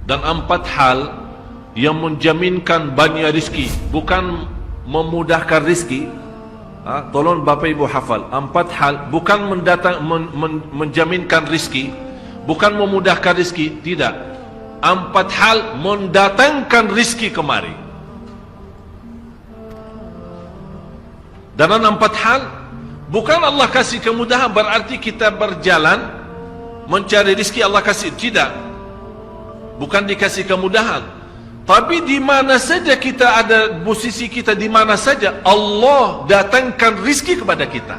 dan 4 hal yang menjaminkan banyak rizki, bukan memudahkan rizki. Tolong Bapak Ibu hafal, 4 hal bukan menjaminkan rizki, bukan memudahkan rizki, tidak. 4 hal mendatangkan rizki kemari. Dan 4 hal bukan Allah kasih kemudahan berarti kita berjalan mencari rizki Allah kasih, tidak. Bukan dikasih kemudahan, tapi di mana saja kita ada, posisi kita di mana saja, Allah datangkan rizki kepada kita.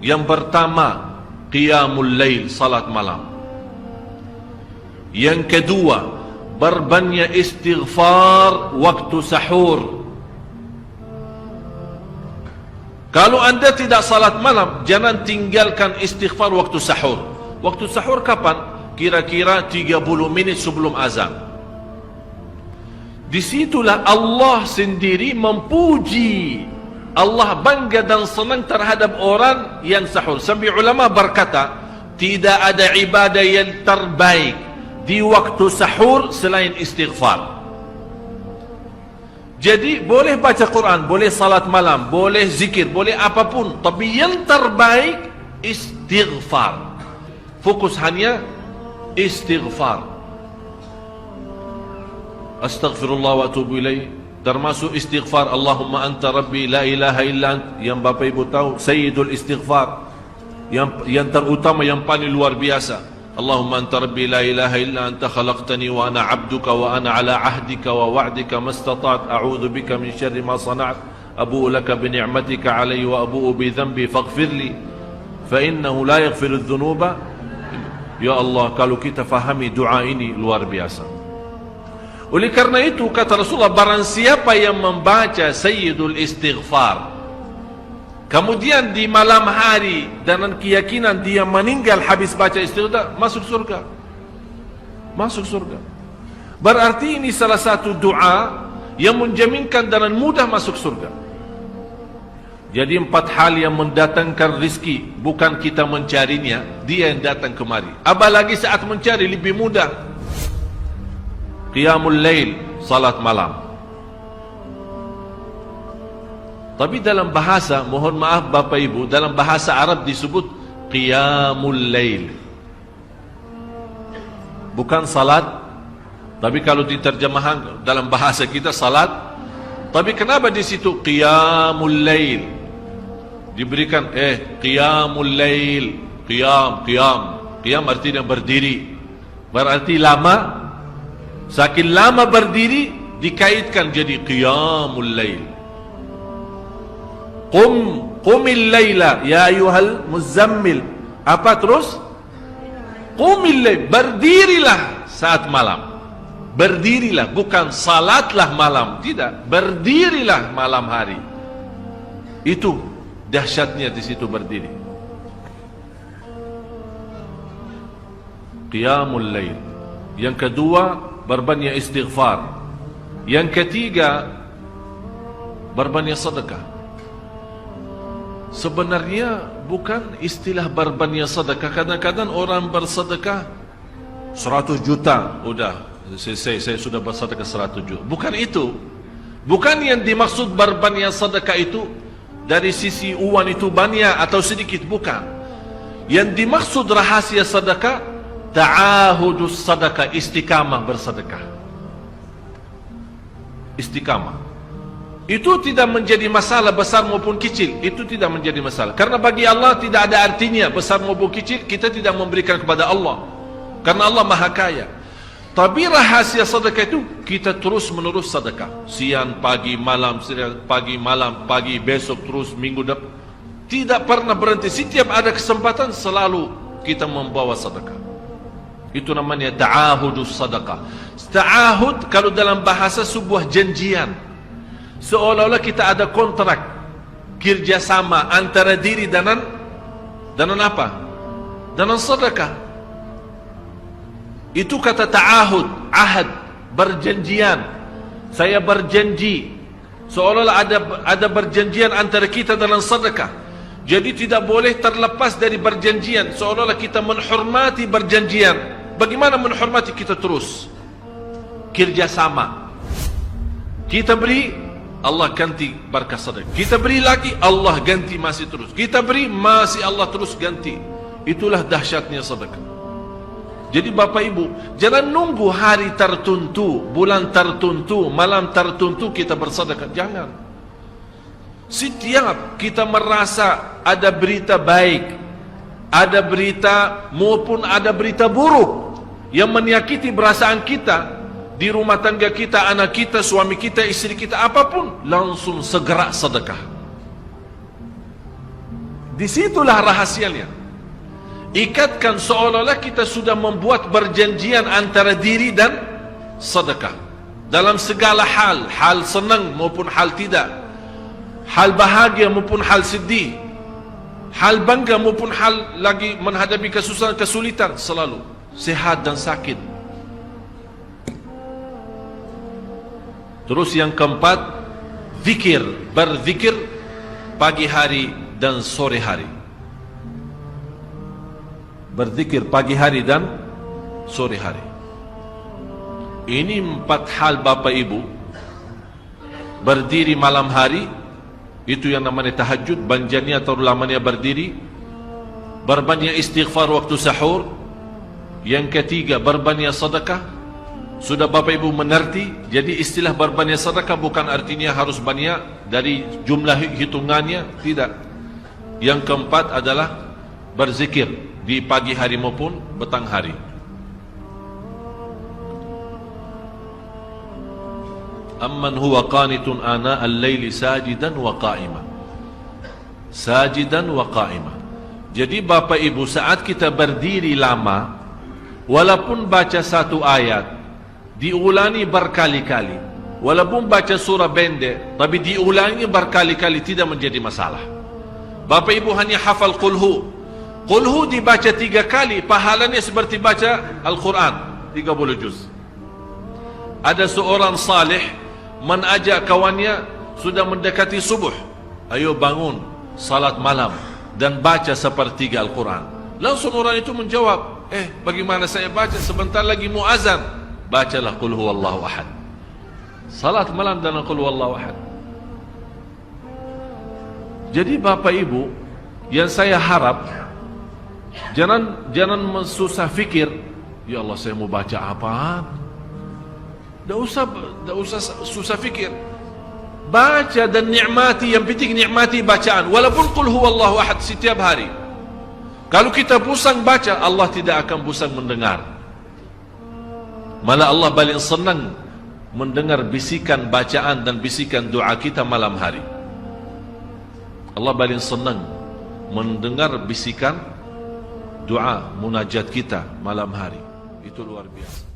Yang pertama, qiyamul lail, salat malam. Yang kedua, berbanyak istighfar waktu sahur. Kalau anda tidak salat malam, jangan tinggalkan istighfar waktu sahur. Waktu sahur kapan? Kira-kira 30 minit sebelum azan. Disitulah Allah sendiri memuji, Allah bangga dan senang terhadap orang yang sahur. Sampai ulama berkata, tidak ada ibadah yang terbaik di waktu sahur selain istighfar. Jadi boleh baca Quran, boleh salat malam, boleh zikir, boleh apapun, tapi yang terbaik istighfar. Fokus hanya istighfar. Astaghfirullah wa atubu ilaih, termasuk istighfar Allahumma anta rabbi la ilaha illa ant, yang Bapak Ibu tahu sayyidul istighfar, yang terutama, yang paling luar biasa. Allahumma anta rabbi la ilaha illa anta khalaqtani wa ana abduka wa ana ala ahdika wa wa'dika mastata'at a'udhu bika min syarri ma sana'at abu'u laka bi ni'matika alayya wa abu'u bi dhanbi faghfirli fa innahu la yaghfiru dhunuba. Ya Allah, kalau kita fahami doa ini luar biasa. Oleh karena itu kata Rasulullah, barang siapa yang membaca sayyidul istighfar, kemudian di malam hari dengan keyakinan dia meninggal habis baca istighfar, masuk surga. Masuk surga. Berarti ini salah satu doa yang menjaminkan dengan mudah masuk surga. Jadi 4 hal yang mendatangkan rizki, bukan kita mencarinya, dia yang datang kemari. Apalagi saat mencari lebih mudah. Qiyamul lail, salat malam. Tapi dalam bahasa, mohon maaf Bapak Ibu, dalam bahasa Arab disebut qiyamul lail, bukan salat. Tapi kalau diterjemahkan dalam bahasa kita salat. Tapi kenapa di situ qiyamul lail? Diberikan qiyamul lail, qiyam artinya berdiri. Berarti lama. Saking lama berdiri dikaitkan jadi qiyamul lail. Qumil laila ya ayyuhal muzammil. Apa terus? Qumil lail, berdirilah saat malam. Berdirilah, bukan salatlah malam, tidak. Berdirilah malam hari. Itu dahsyatnya di situ berdiri. Qiyamul lail. Yang kedua, berbanyak istighfar. Yang ketiga, berbanyak sedekah. Sebenarnya bukan istilah berbanyak sedekah. Kadang-kadang orang bersedekah 100 juta, udah saya sudah bersedekah 100 juta. Bukan itu. Bukan yang dimaksud berbanyak sedekah itu dari sisi uang itu banyak atau sedikit, bukan. Yang dimaksud rahasia sedekah, ta'ahudus sedekah, istiqamah bersedekah. Istiqamah itu tidak menjadi masalah besar maupun kecil. Itu tidak menjadi masalah, karena bagi Allah tidak ada artinya besar maupun kecil. Kita tidak memberikan kepada Allah, karena Allah maha kaya. Tapi rahasia sedekah itu kita terus menerus sedekah, siang, pagi, malam, siang, pagi, malam, pagi, besok, terus minggu depan, tidak pernah berhenti. Setiap ada kesempatan selalu kita membawa sedekah. Itu namanya ta'ahudus sedekah. Ta'ahud kalau dalam bahasa sebuah janjian, seolah-olah kita ada kontrak kerjasama antara diri dengan apa? Dengan sedekah. Itu kata ta'ahud, ahad, berjanjian. Saya berjanji, seolah-olah ada berjanjian antara kita dalam sedekah. Jadi tidak boleh terlepas dari berjanjian, seolah-olah kita menghormati berjanjian. bagaimana menghormati kita terus kerjasama. Kita beri, Allah ganti berkah sedekah. Kita beri lagi, Allah ganti masih terus. Kita beri, masih Allah terus ganti. Itulah dahsyatnya sedekah. Jadi Bapak Ibu, jangan nunggu hari tertentu, bulan tertentu, malam tertentu kita bersedekah. Jangan. Setiap kita merasa ada berita baik, ada berita maupun ada berita buruk yang menyakiti perasaan kita, di rumah tangga kita, anak kita, suami kita, istri kita, apapun, langsung segera sedekah. Disitulah rahasianya. Ikatkan seolah-olah kita sudah membuat perjanjian antara diri dan sedekah. Dalam segala hal, hal senang maupun hal tidak, hal bahagia maupun hal sedih, hal bangga maupun hal lagi menghadapi kesusahan, kesulitan, selalu sehat dan sakit. Terus yang keempat, zikir, berzikir pagi hari dan sore hari. Berzikir pagi hari dan sore hari. Ini 4 hal Bapak Ibu. Berdiri malam hari, itu yang namanya tahajud, banjanya atau lamanya berdiri. Berbanyak istighfar waktu sahur. Yang ketiga, berbanyak sedekah. Sudah Bapak Ibu mengerti. Jadi istilah berbanyak sedekah bukan artinya harus banyak dari jumlah hitungannya, tidak. Yang keempat adalah berzikir di pagi hari maupun petang hari. Amman huwa qanitun ana al-laili sajidan wa qa'ima. Sajidan wa qa'ima. Jadi Bapak Ibu, saat kita berdiri lama, walaupun baca satu ayat, diulangi berkali-kali. Walaupun baca surah pendek, tapi diulangi berkali-kali, tidak menjadi masalah. Bapak Ibu hanya hafal qulhu. Qulhu dibaca 3 kali, pahalanya seperti baca Al-Quran 30 juz. Ada seorang salih mengajak kawannya, sudah mendekati subuh, ayo bangun salat malam dan baca sepertiga Al-Quran. Langsung orang itu menjawab, bagaimana saya baca, sebentar lagi muazan. Bacalah Qul huwallahu ahad. Salat malam dan Qul huwallahu ahad. Jadi Bapak Ibu, yang saya harap, Jangan susah fikir, ya Allah saya mau baca apaan. Tak usah susah fikir. Baca dan nikmati, yang penting nikmati bacaan. Walaupun Qul huwallahu ahad setiap hari. Kalau kita pusing baca, Allah tidak akan pusing mendengar. Malah Allah paling senang mendengar bisikan bacaan dan bisikan doa kita malam hari. Allah paling senang mendengar bisikan doa munajat kita malam hari. Itu luar biasa.